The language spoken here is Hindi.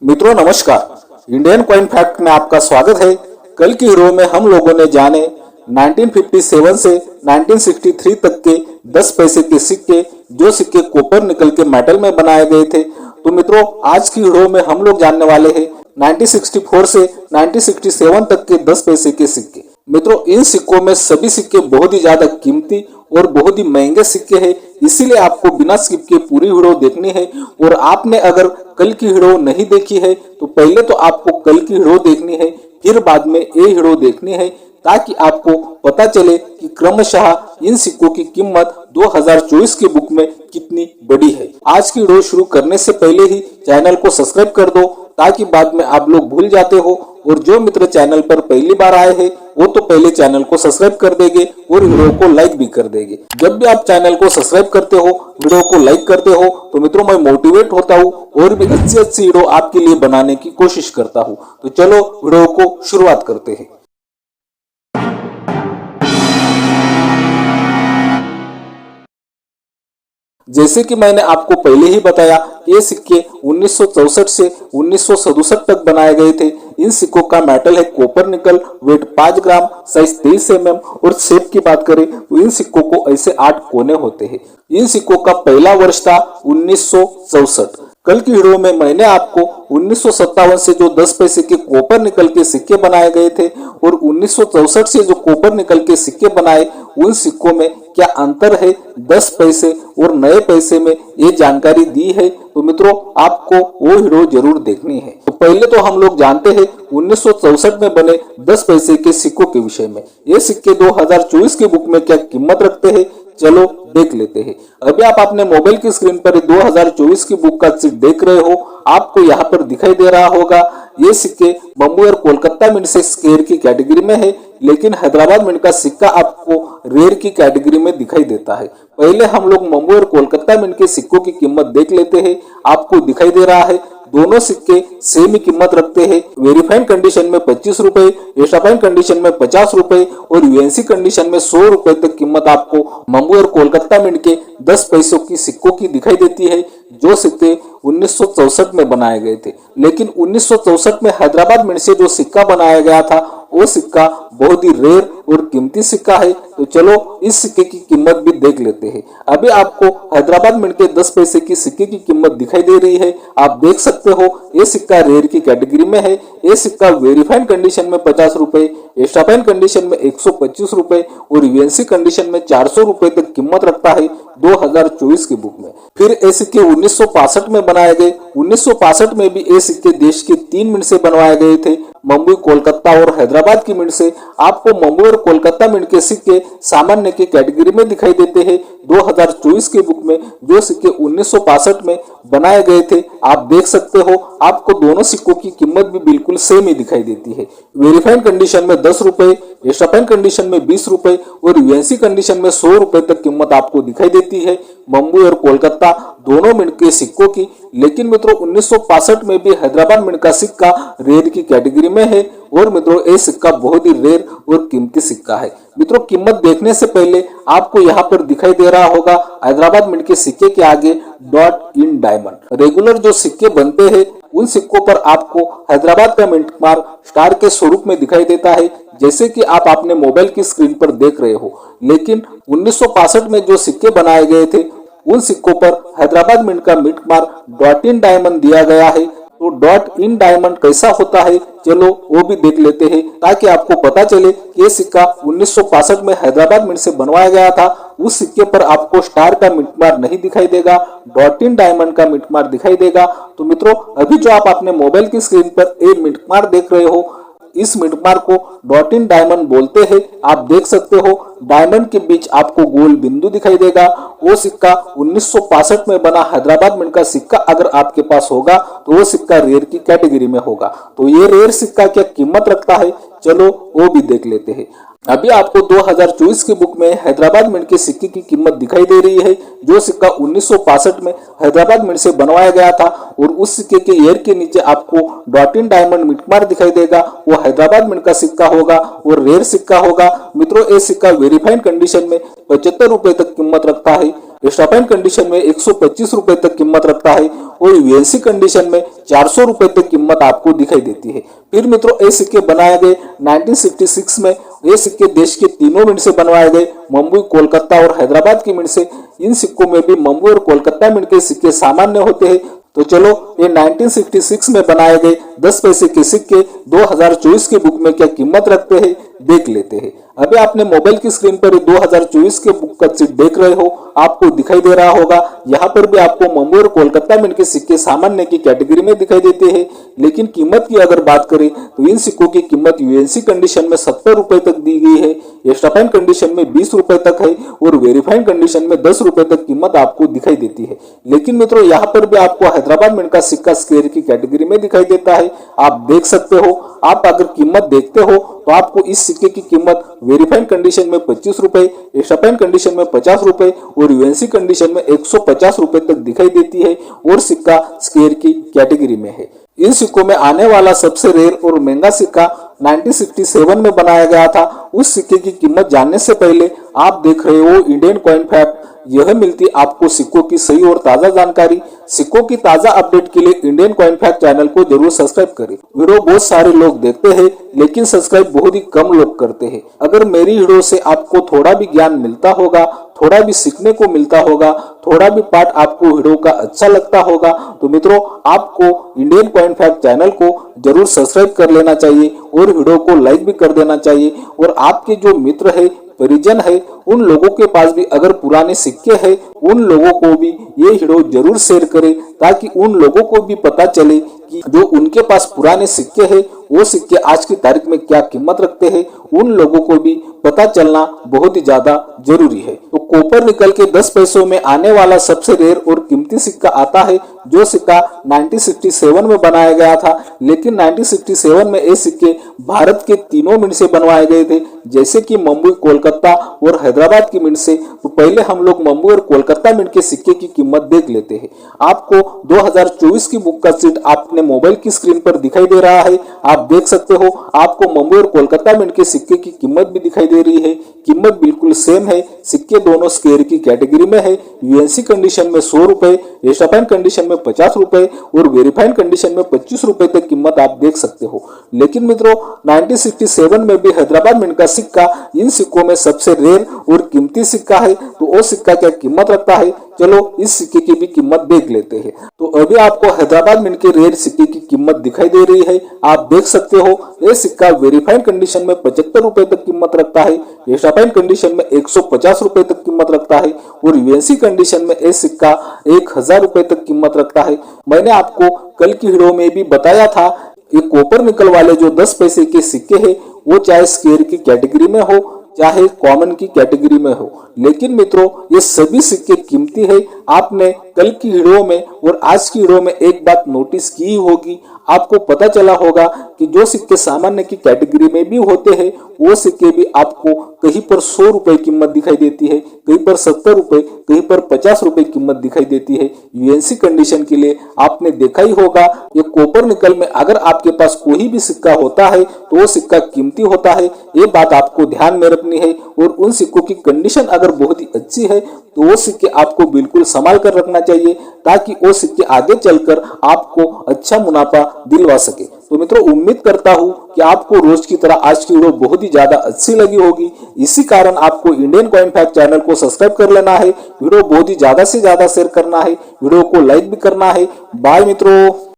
मित्रों नमस्कार, इंडियन कॉइन फैक्ट में आपका स्वागत है। कल की हीरो में हम लोगों ने जाने 1957 से 1963 तक के 10 पैसे के सिक्के, जो सिक्के कॉपर निकल के मेटल में बनाए गए थे। तो मित्रों आज की हीरो में हम लोग जानने वाले हैं 1964 से 1967 तक के 10 पैसे के सिक्के। मित्रों इन सिक्कों में सभी सिक्के बहुत ही ज्यादा कीमती और बहुत ही महंगे सिक्के हैं, इसीलिए आपको बिना स्किप के पूरी वीडियो देखनी है। और आपने अगर कल की वीडियो नहीं देखी है तो पहले तो आपको कल की वीडियो देखनी है, फिर बाद में ये वीडियो देखनी है, ताकि आपको पता चले कि क्रमशः इन सिक्कों की कीमत 2024 की बुक में कितनी बड़ी है। आज की वीडियो शुरू करने से पहले ही चैनल को सब्सक्राइब कर दो, ताकि बाद में आप लोग भूल जाते हो। और जो मित्र चैनल पर पहली बार आए हैं वो तो पहले चैनल को सब्सक्राइब कर देंगे और वीडियो को लाइक भी कर देंगे। जब भी आप चैनल को सब्सक्राइब करते हो, वीडियो को लाइक करते हो, तो मित्रों मैं मोटिवेट होता हूँ और भी अच्छी वीडियो आपके लिए बनाने की कोशिश करता हूँ। तो चलो वीडियो को शुरुआत करते हैं। जैसे कि मैंने आपको पहले ही बताया, ये सिक्के 1964 से 1967 तक बनाए गए थे। इन सिक्कों का मेटल है कॉपर निकल, वेट 5 ग्राम, साइज 23 mm और शेप की बात करें तो इन सिक्कों को ऐसे 8 कोने होते हैं। इन सिक्कों का पहला वर्ष था 1964। कल की वीडियो में मैंने आपको 1957 से जो 10 पैसे के कॉपर निकल के सिक्के बनाए गए थे और 1964 से जो कॉपर निकल के सिक्के बनाए, उन सिक्कों में क्या अंतर है 10 पैसे और नए पैसे में, ये जानकारी दी है। तो मित्रों आपको वो वीडियो जरूर देखनी है। तो पहले तो हम लोग जानते हैं 1964 में बने 10 पैसे के सिक्कों के विषय में। ये सिक्के 2024 की बुक में क्या कीमत रखते हैं, चलो देख लेते हैं। अभी आप अपने मोबाइल की स्क्रीन पर 2024 की बुक का सीट देख रहे हो। आपको यहाँ पर दिखाई दे रहा होगा ये सिक्के बम्बई और कोलकाता मिंट से स्केयर की कैटेगरी में है, लेकिन हैदराबाद मिंट का सिक्का आपको रेयर की कैटेगरी में दिखाई देता है। पहले हम लोग मुंबई और कोलकाता मिंट के सिक्कों की कीमत देख लेते हैं। आपको दिखाई दे रहा है दोनों सिक्के सेम ही कीमत रखते हैं। वेरीफाइड कंडीशन में 25 रुपए, एक्स्ट्रा फाइन कंडीशन में 50 रुपए और यूएनसी कंडीशन में 100 रुपए तक कीमत आपको मुंबई और कोलकाता मिंट के 10 पैसों की सिक्कों की दिखाई देती है, जो सिक्के 1964 में बनाए गए थे। लेकिन 1964 में हैदराबाद मिंट से जो सिक्का बनाया गया था वो सिक्का बहुत ही रेयर और कीमती सिक्का है। तो चलो इस सिक्के की कीमत भी देख लेते हैं। अभी आपको हैदराबाद मिंट के 10 पैसे की सिक्के की कीमत दिखाई दे रही है। आप देख सकते हो ये सिक्का रेयर की कैटेगरी में है। ये सिक्का वेरीफाइड कंडीशन में 50 रुपए, एक्स्ट्रा फाइन कंडीशन में 125 रुपए और यूएनसी कंडीशन में 400 रुपए तक कीमत रखता है 2024 की बुक में। फिर ये सिक्के 1965 में बनाए गए। 1965 में भी ये सिक्के देश के 3 मिंट से बनवाए गए थे, मुंबई, कोलकाता और हैदराबाद की मिंट से। आपको मुंबई और कोलकाता मिंट के सिक्के सामान्य की कैटेगरी में दिखाई देते हैं 2024 की बुक में। जो सिक्के 1965 में बनाए गए थे आप देख सकते हो, आपको दोनों सिक्कों की कीमत भी बिल्कुल सेम ही दिखाई देती है। वेरीफाइड कंडीशन में 10 रुपए, एक्स्ट्रा फाइन कंडीशन में 20 रुपए और यूएनसी कंडीशन में 100 रुपए तक कीमत आपको दिखाई देती है मुंबई और कोलकाता दोनों मिंट के सिक्कों की। लेकिन मित्रों 1965 में भी हैदराबाद मिंट का सिक्का रेयर की कैटेगरी में है और मित्रों ये सिक्का बहुत ही रेयर और कीमती सिक्का है। मित्रों कीमत देखने से पहले आपको यहाँ पर दिखाई दे रहा होगा हैदराबाद मिंट के सिक्के के आगे डॉट इन डायमंड। रेगुलर जो सिक्के बनते हैं उन सिक्कों पर आपको हैदराबाद का मिंट मार्क स्टार के स्वरूप में दिखाई देता है, जैसे कि आप अपने मोबाइल की स्क्रीन पर देख रहे हो। लेकिन 1965 में जो सिक्के बनाए गए थे उन सिक्कों पर हैदराबाद मिंट का mint mark dot in diamond दिया गया है। तो डॉट इन डायमंड कैसा होता है चलो वो भी देख लेते हैं, ताकि आपको पता चले कि ये सिक्का 1965 में हैदराबाद मिंट से बनवाया गया था। उस सिक्के पर आपको स्टार का मिंट मार्क नहीं दिखाई देगा, डॉट इन डायमंड का मिंट मार्क दिखाई देगा। तो मित्रों अभी जो आप अपने मोबाइल की स्क्रीन पर एक मिंट मार्क देख रहे हो, इस मिंट मार्क को डॉट इन डायमंड बोलते हैं। आप देख सकते हो डायमंड के बीच आपको गोल बिंदु दिखाई देगा। वो सिक्का 1965 में बना हैदराबाद मिंट का सिक्का अगर आपके पास होगा तो वो सिक्का रेयर की कैटेगरी में होगा। तो ये रेयर सिक्का क्या कीमत रखता है चलो वो भी देख लेते हैं। अभी आपको 2024 की बुक में हैदराबाद मिंट के सिक्के की कीमत दिखाई दे रही है। जो सिक्का 1965 में हैदराबाद मिंट से बनवाया गया था और उस सिक्के के ईयर के नीचे आपको dot in diamond mint mark दिखाई देगा, वो हैदराबाद मिंट का सिक्का होगा और रेयर सिक्का होगा। मित्रों, ये सिक्का वेरीफाइड कंडीशन में 75 रुपए तक कीमत रखता है, एक्स्ट्राफाइन कंडीशन में 125 रुपए तक कीमत रखता है और यूएनसी कंडीशन में 400 रुपए तक कीमत आपको दिखाई देती है। फिर मित्रों, ये सिक्के बनाए गए 1966 में। ये सिक्के देश के तीनों मिंट से बनवाए गए, मुंबई, कोलकाता और हैदराबाद की मिंट से। इन सिक्कों में भी मुंबई और कोलकाता मिंट के सिक्के सामान्य होते हैं। तो चलो, ये 1966 में बनाए गए 10 पैसे के सिक्के 2024 की बुक में क्या कीमत रखते हैं, देख लेते हैं। अभी आपने मोबाइल की स्क्रीन पर 2024 के बुक का सीट देख रहे हो, आपको दिखाई दे रहा होगा। यहाँ पर भी आपको मुंबई और कोलकाता मिंट के सिक्के सामान्य की कैटेगरी में दिखाई देते हैं, लेकिन कीमत की अगर बात करें तो इन सिक्कों की कीमत यूएनसी कंडीशन में 70 रुपए तक दी गई है, एक्स्ट्राफाइन कंडीशन में 20 रुपए तक है और वेरीफाइड कंडीशन में 10 रुपए तक कीमत आपको दिखाई देती है। लेकिन मित्रों, यहाँ पर भी आपको हैदराबाद मिंट का सिक्का स्क्वायर की कैटेगरी में दिखाई देता है, आप देख सकते हो। आप अगर कीमत देखते हो तो आपको इस सिक्के की कीमत वेरीफाइड कंडीशन में 25 रुपए, एक्स्ट्राफाइन कंडीशन में 50 रुपए और यूएनसी कंडीशन में 150 रुपए तक दिखाई देती है और सिक्का स्क्वायर की कैटेगरी में है। इन सिक्कों में आने वाला सबसे रेयर और महंगा सिक्का 1967 में बनाया गया था। उस सिक्के की कीमत जानने से पहले आप देख रहे हो इंडियन कॉइन फैक्ट। यह मिलती आपको सिक्कों की सही और ताजा जानकारी। सिक्कों की ताजा अपडेट के लिए इंडियन कॉइन फैक्ट चैनल को जरूर सब्सक्राइब करें। वीडियो बहुत सारे लोग देखते हैं, लेकिन सब्सक्राइब बहुत ही कम लोग करते हैं। अगर मेरी वीडियो से आपको थोड़ा भी ज्ञान मिलता होगा, थोड़ा भी सीखने को मिलता होगा, थोड़ा भी पार्ट आपको वीडियो का अच्छा लगता होगा, तो मित्रों, आपको इंडियन कॉइन फैक्ट चैनल को जरूर सब्सक्राइब कर लेना चाहिए और वीडियो को लाइक भी कर देना चाहिए। और आपके जो मित्र है, परिजन है, उन लोगों के पास भी अगर पुराने सिक्के हैं, उन लोगों को भी ये वीडियो जरूर शेयर करें, ताकि उन लोगों को भी पता चले कि जो उनके पास पुराने सिक्के हैं, वो सिक्के आज की तारीख में क्या कीमत रखते हैं। उन लोगों को भी पता चलना बहुत ही ज्यादा जरूरी है। तो कॉपर निकल के 10 पैसों में आने वाला सबसे रेयर और कीमती सिक्का आता है, जो सिक्का 1967 में बनाया गया था। लेकिन 1967 में ये सिक्के भारत के तीनों मिंट से बनवाए गए थे, जैसे कि मुंबई, कोलकाता और हैदराबाद की मिंट से। तो पहले हम लोग मुंबई और कोलकाता मिंट के सिक्के की कीमत देख लेते हैं। आपको 2024 की बुक का सीट आपने मोबाइल की स्क्रीन पर दिखाई दे रहा है, आप देख सकते हो। आपको मुंबई और कोलकाता मिंट के सिक्के की कीमत भी दिखाई दे रही है। कीमत बिल्कुल सेम है, सिक्के दोनों स्क्वायर की कैटेगरी में है। यूएनसी कंडीशन में 100 रुपए, एक्स्ट्राफाइन कंडीशन में 50 रुपए और वेरीफाइड कंडीशन में 25 रुपए तक कीमत आप देख सकते हो। लेकिन मित्रों, 1967 में भी हैदराबाद मिंट का सिक्का इन सिक्कों में सबसे रेयर और कीमती सिक्का है। तो वो सिक्का क्या कीमत रखता है, चलो इस सिक्के की भी कीमत देख लेते हैं। तो अभी आपको हैदराबाद मिंट के रेयर सिक्के की कीमत दिखाई दे रही है, आप देख सकते हो। ये सिक्का वेरीफाइड कंडीशन में 75 रुपए तक कीमत रखता है, एक्स्ट्राफाइन कंडीशन में 150 रुपए तक कीमत रखता है और यूएनसी कंडीशन में ये सिक्का 1000 रुपए तक कीमत रखता है। मैंने आपको कल की वीडियो में भी बताया था, ये कॉपर निकल वाले जो 10 पैसे के सिक्के हैं, वो चाहे स्क्वायर की कैटेगरी में हो, चाहे कॉमन की कैटेगरी में हो, लेकिन मित्रों, ये सभी सिक्के कीमती है। आपने कल की वीडियो में और आज की वीडियो में एक बात नोटिस की होगी, आपको पता चला होगा कि जो सिक्के सामान्य की कैटेगरी में भी होते हैं, वो सिक्के भी आपको कहीं पर 100 रुपए कीमत दिखाई देती है, कहीं पर 70 रुपए, कहीं पर 50 रुपए कीमत दिखाई देती है। यूएनसी कंडीशन के लिए आपने देखा ही होगा, ये कॉपर निकल में अगर आपके पास कोई भी सिक्का होता है तो वो सिक्का कीमती होता है। ये बात आपको ध्यान में रखनी है। और उन सिक्कों की कंडीशन अगर बहुत ही अच्छी है तो वो सिक्के आपको बिल्कुल संभाल कर रखना चाहिए, ताकि वो सिक्के आगे चलकर आपको अच्छा मुनाफा दिलवा सके। तो मित्रों, उम्मीद करता हूँ कि आपको रोज की तरह आज की वीडियो बहुत ही ज्यादा अच्छी लगी होगी। इसी कारण आपको इंडियन कॉइन फैक्ट चैनल को सब्सक्राइब कर लेना है, वीडियो बहुत ही ज्यादा से ज्यादा शेयर करना है, वीडियो को लाइक भी करना है। बाय मित्रों।